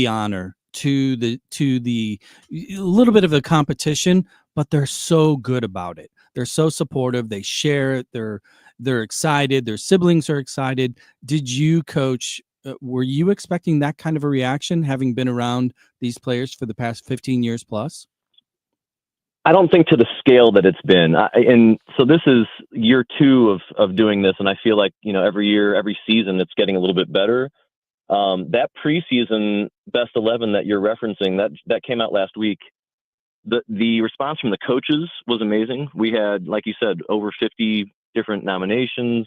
honor, to the a little bit of the competition, but they're so good about it. They're so supportive. They share it. They're excited. Their siblings are excited. Did you, Coach? Were you expecting that kind of a reaction, having been around these players for the past 15 years plus? I don't think to the scale that it's been. And so this is year 2 of doing this. And I feel like, every year, every season, it's getting a little bit better. That preseason best 11 that you're referencing, that came out last week. The response from the coaches was amazing. We had, like you said, over 50 different nominations.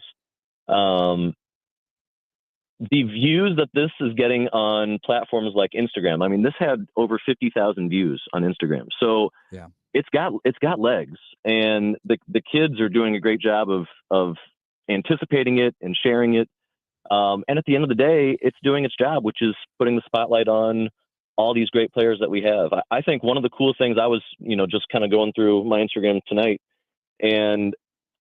The views that this is getting on platforms like Instagram, I mean, this had over 50,000 views on Instagram. So yeah, it's got legs, and the kids are doing a great job of anticipating it and sharing it. And at the end of the day, it's doing its job, which is putting the spotlight on all these great players that we have. I think one of the cool things, I was, just kind of going through my Instagram tonight, and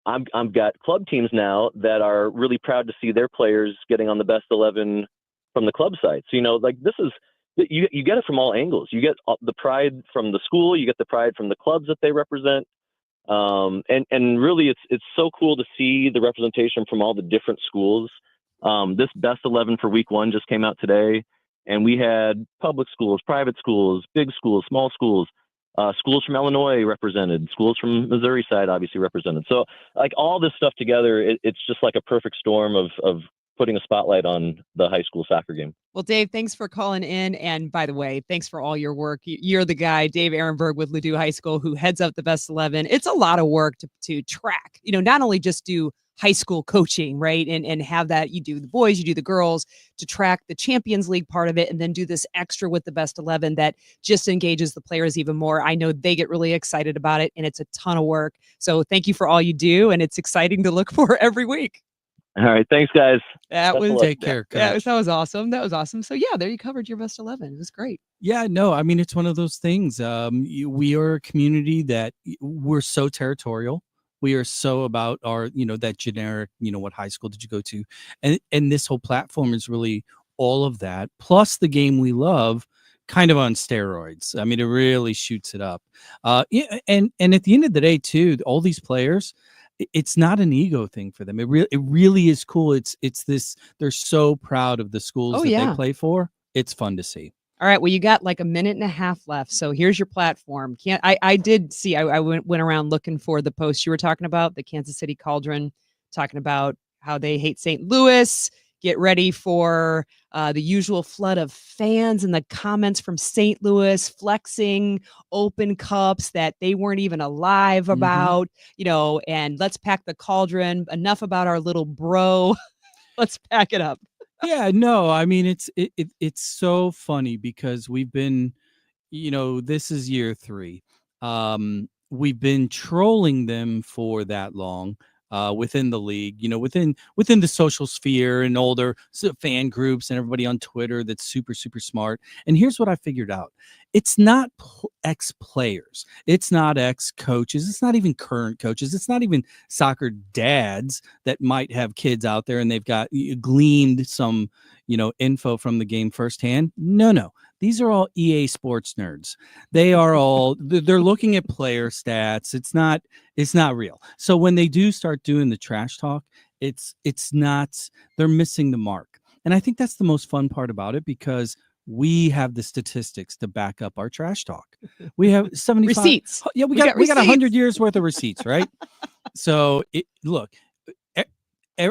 I've got club teams now that are really proud to see their players getting on the best 11 from the club side. So, this is, you get it from all angles. You get the pride from the school, you get the pride from the clubs that they represent. And really it's so cool to see the representation from all the different schools. This best 11 for week 1 just came out today, and we had public schools, private schools, big schools, small schools, schools from Illinois represented, schools from Missouri side obviously represented. So like all this stuff together, it's just like a perfect storm of putting a spotlight on the high school soccer game. Well, Dave, thanks for calling in. And by the way, thanks for all your work. You're the guy, Dave Ehrenberg with Ladue High School, who heads up the best 11. It's a lot of work to track, not only just do high school coaching, right? And have that, you do the boys, you do the girls, to track the Champions League part of it, and then do this extra with the best 11 that just engages the players even more. I know they get really excited about it, and it's a ton of work. So thank you for all you do, and it's exciting to look for every week. All right. Thanks, guys. Take care, Coach. Yeah, that was awesome. That was awesome. So yeah, there you covered your best 11. It was great. Yeah, no, I mean, it's one of those things. We are a community that we're so territorial. We are so about our, that generic, what high school did you go to? And this whole platform is really all of that, plus the game we love, kind of on steroids. I mean, it really shoots it up. Yeah, and at the end of the day, too, all these players, it's not an ego thing for them. It really is cool. It's this. They're so proud of the schools that they play for. It's fun to see. All right. Well, you got like a minute and a half left. So here's your platform. I did see, I went around looking for the post you were talking about, the Kansas City Cauldron, talking about how they hate St. Louis. Get ready for the usual flood of fans and the comments from St. Louis flexing open cups that they weren't even alive about, and let's pack the cauldron. Enough about our little bro. Let's pack it up. Yeah, no, I mean, it's so funny because we've been, this is year 3. We've been trolling them for that long. Within the league, within the social sphere and all their fan groups and everybody on Twitter that's super, super smart. And here's what I figured out. It's not ex-players. It's not ex-coaches. It's not even current coaches. It's not even soccer dads that might have kids out there and they've got gleaned some, info from the game firsthand. No. These are all EA Sports nerds. They are all, they're looking at player stats. It's not real. So when they do start doing the trash talk, it's not, they're missing the mark. And I think that's the most fun part about it because we have the statistics to back up our trash talk. We have 75 receipts. Yeah, we got 100 years worth of receipts, right? So look,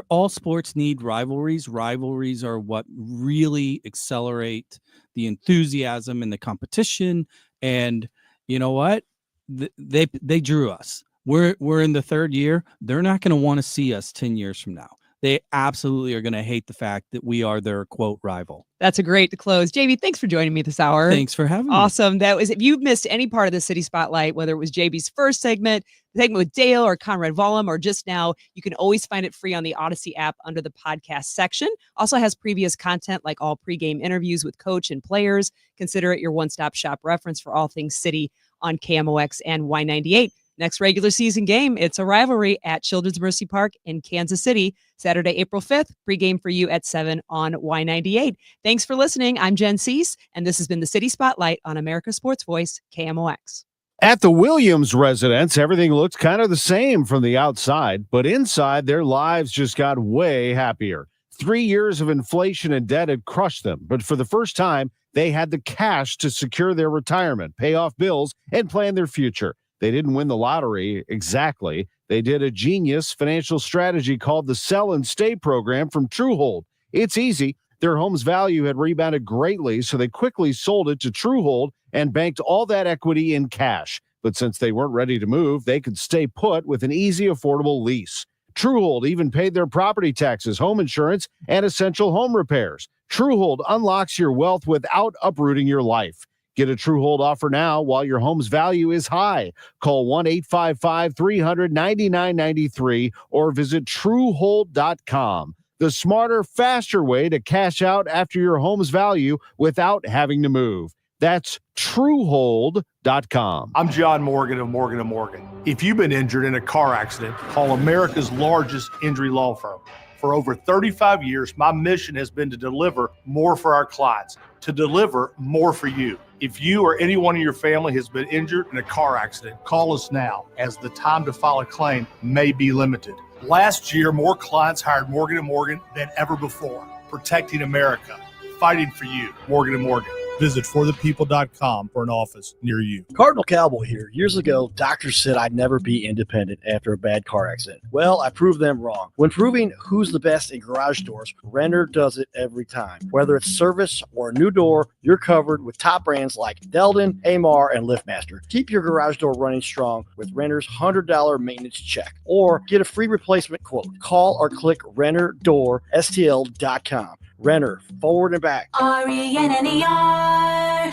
all sports need rivalries. Rivalries are what really accelerate the enthusiasm and the competition. And you know what? They drew us. We're in the 3rd year. They're not going to want to see us 10 years from now. they absolutely are going to hate the fact that we are their quote rival. That's a great close. JB, thanks for joining me this hour. Thanks for having me. Awesome. That was, if you missed any part of the City Spotlight, whether it was JB's first segment with Dale or Conrad Wallem, or just now, you can always find it free on the Odyssey app under the podcast section. Also has previous content like all pregame interviews with coach and players. Consider it your one-stop shop reference for all things City on KMOX and Y98. Next regular season game, it's a rivalry at Children's Mercy Park in Kansas City, Saturday, April 5th. Pregame for you at 7 on Y98. Thanks for listening. I'm Jen Siess, and this has been the City Spotlight on America's Sports Voice, KMOX. At the Williams residence, everything looked kind of the same from the outside, but inside, their lives just got way happier. 3 years of inflation and debt had crushed them, but for the first time, they had the cash to secure their retirement, pay off bills, and plan their future. They didn't win the lottery exactly. They did a genius financial strategy called the Sell and Stay program from Truehold. It's easy. Their home's value had rebounded greatly, so they quickly sold it to Truehold and banked all that equity in cash. But since they weren't ready to move, they could stay put with an easy, affordable lease. Truehold even paid their property taxes, home insurance, and essential home repairs. Truehold unlocks your wealth without uprooting your life. Get a Truehold offer now while your home's value is high. Call 1-855-300-9993 or visit Truehold.com. The smarter, faster way to cash out after your home's value without having to move. That's Truehold.com. I'm John Morgan of Morgan & Morgan. If you've been injured in a car accident, call America's largest injury law firm. For over 35 years, my mission has been to deliver more for our clients, to deliver more for you. If you or anyone in your family has been injured in a car accident, call us now, as the time to file a claim may be limited. Last year, more clients hired Morgan & Morgan than ever before, protecting America, fighting for you. Morgan & Morgan. Visit forthepeople.com for an office near you. Cardinal Cowboy here. Years ago, doctors said I'd never be independent after a bad car accident. Well, I proved them wrong. When proving who's the best in garage doors, Renner does it every time. Whether it's service or a new door, you're covered with top brands like Delden, Amar, and LiftMaster. Keep your garage door running strong with Renner's $100 maintenance check. Or get a free replacement quote. Call or click RennerDoorSTL.com. Renner, forward and back. RENNER,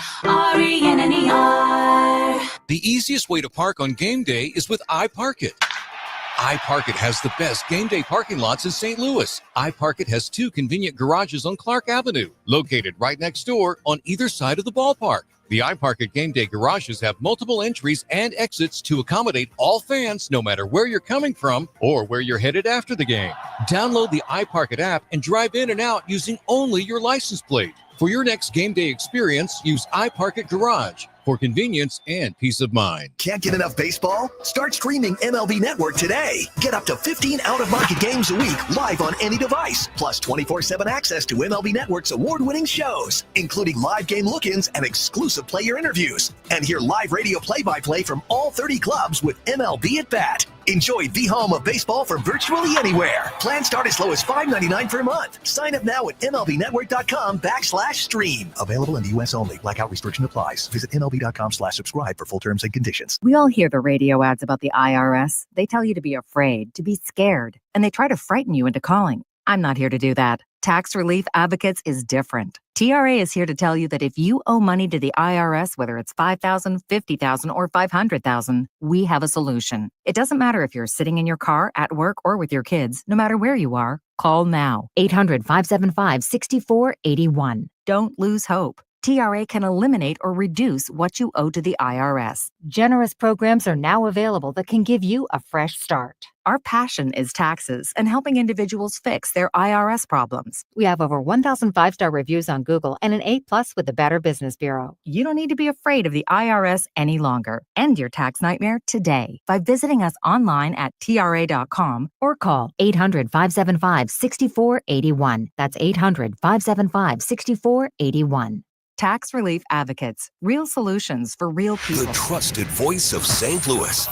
RENNER. The easiest way to park on game day is with iParkit. iParkit has the best game day parking lots in St. Louis. iParkit has 2 convenient garages on Clark Avenue, located right next door on either side of the ballpark. The iParkit game day garages have multiple entries and exits to accommodate all fans, no matter where you're coming from or where you're headed after the game. Download the iParkit app and drive in and out using only your license plate. For your next game day experience, use iParkit Garage for convenience and peace of mind. Can't get enough baseball? Start streaming MLB Network today. Get up to 15 out-of-market games a week live on any device, plus 24/7 access to MLB Network's award-winning shows, including live game look-ins and exclusive player interviews. And hear live radio play-by-play from all 30 clubs with MLB at Bat. Enjoy the home of baseball from virtually anywhere. Plans start as low as $5.99 per month. Sign up now at MLBnetwork.com/stream. Available in the U.S. only. Blackout restriction applies. Visit MLB.com/subscribe for full terms and conditions. We all hear the radio ads about the IRS. They tell you to be afraid, to be scared, and they try to frighten you into calling. I'm not here to do that. Tax Relief Advocates is different. TRA is here to tell you that if you owe money to the IRS, whether it's $5,000, $50,000, or $500,000, we have a solution. It doesn't matter if you're sitting in your car, at work, or with your kids. No matter where you are, call now. 800-575-6481. Don't lose hope. TRA can eliminate or reduce what you owe to the IRS. Generous programs are now available that can give you a fresh start. Our passion is taxes and helping individuals fix their IRS problems. We have over 1,000 5-star reviews on Google and an A+ with the Better Business Bureau. You don't need to be afraid of the IRS any longer. End your tax nightmare today by visiting us online at TRA.com or call 800-575-6481. That's 800-575-6481. Tax Relief Advocates. Real solutions for real people. The trusted voice of St. Louis.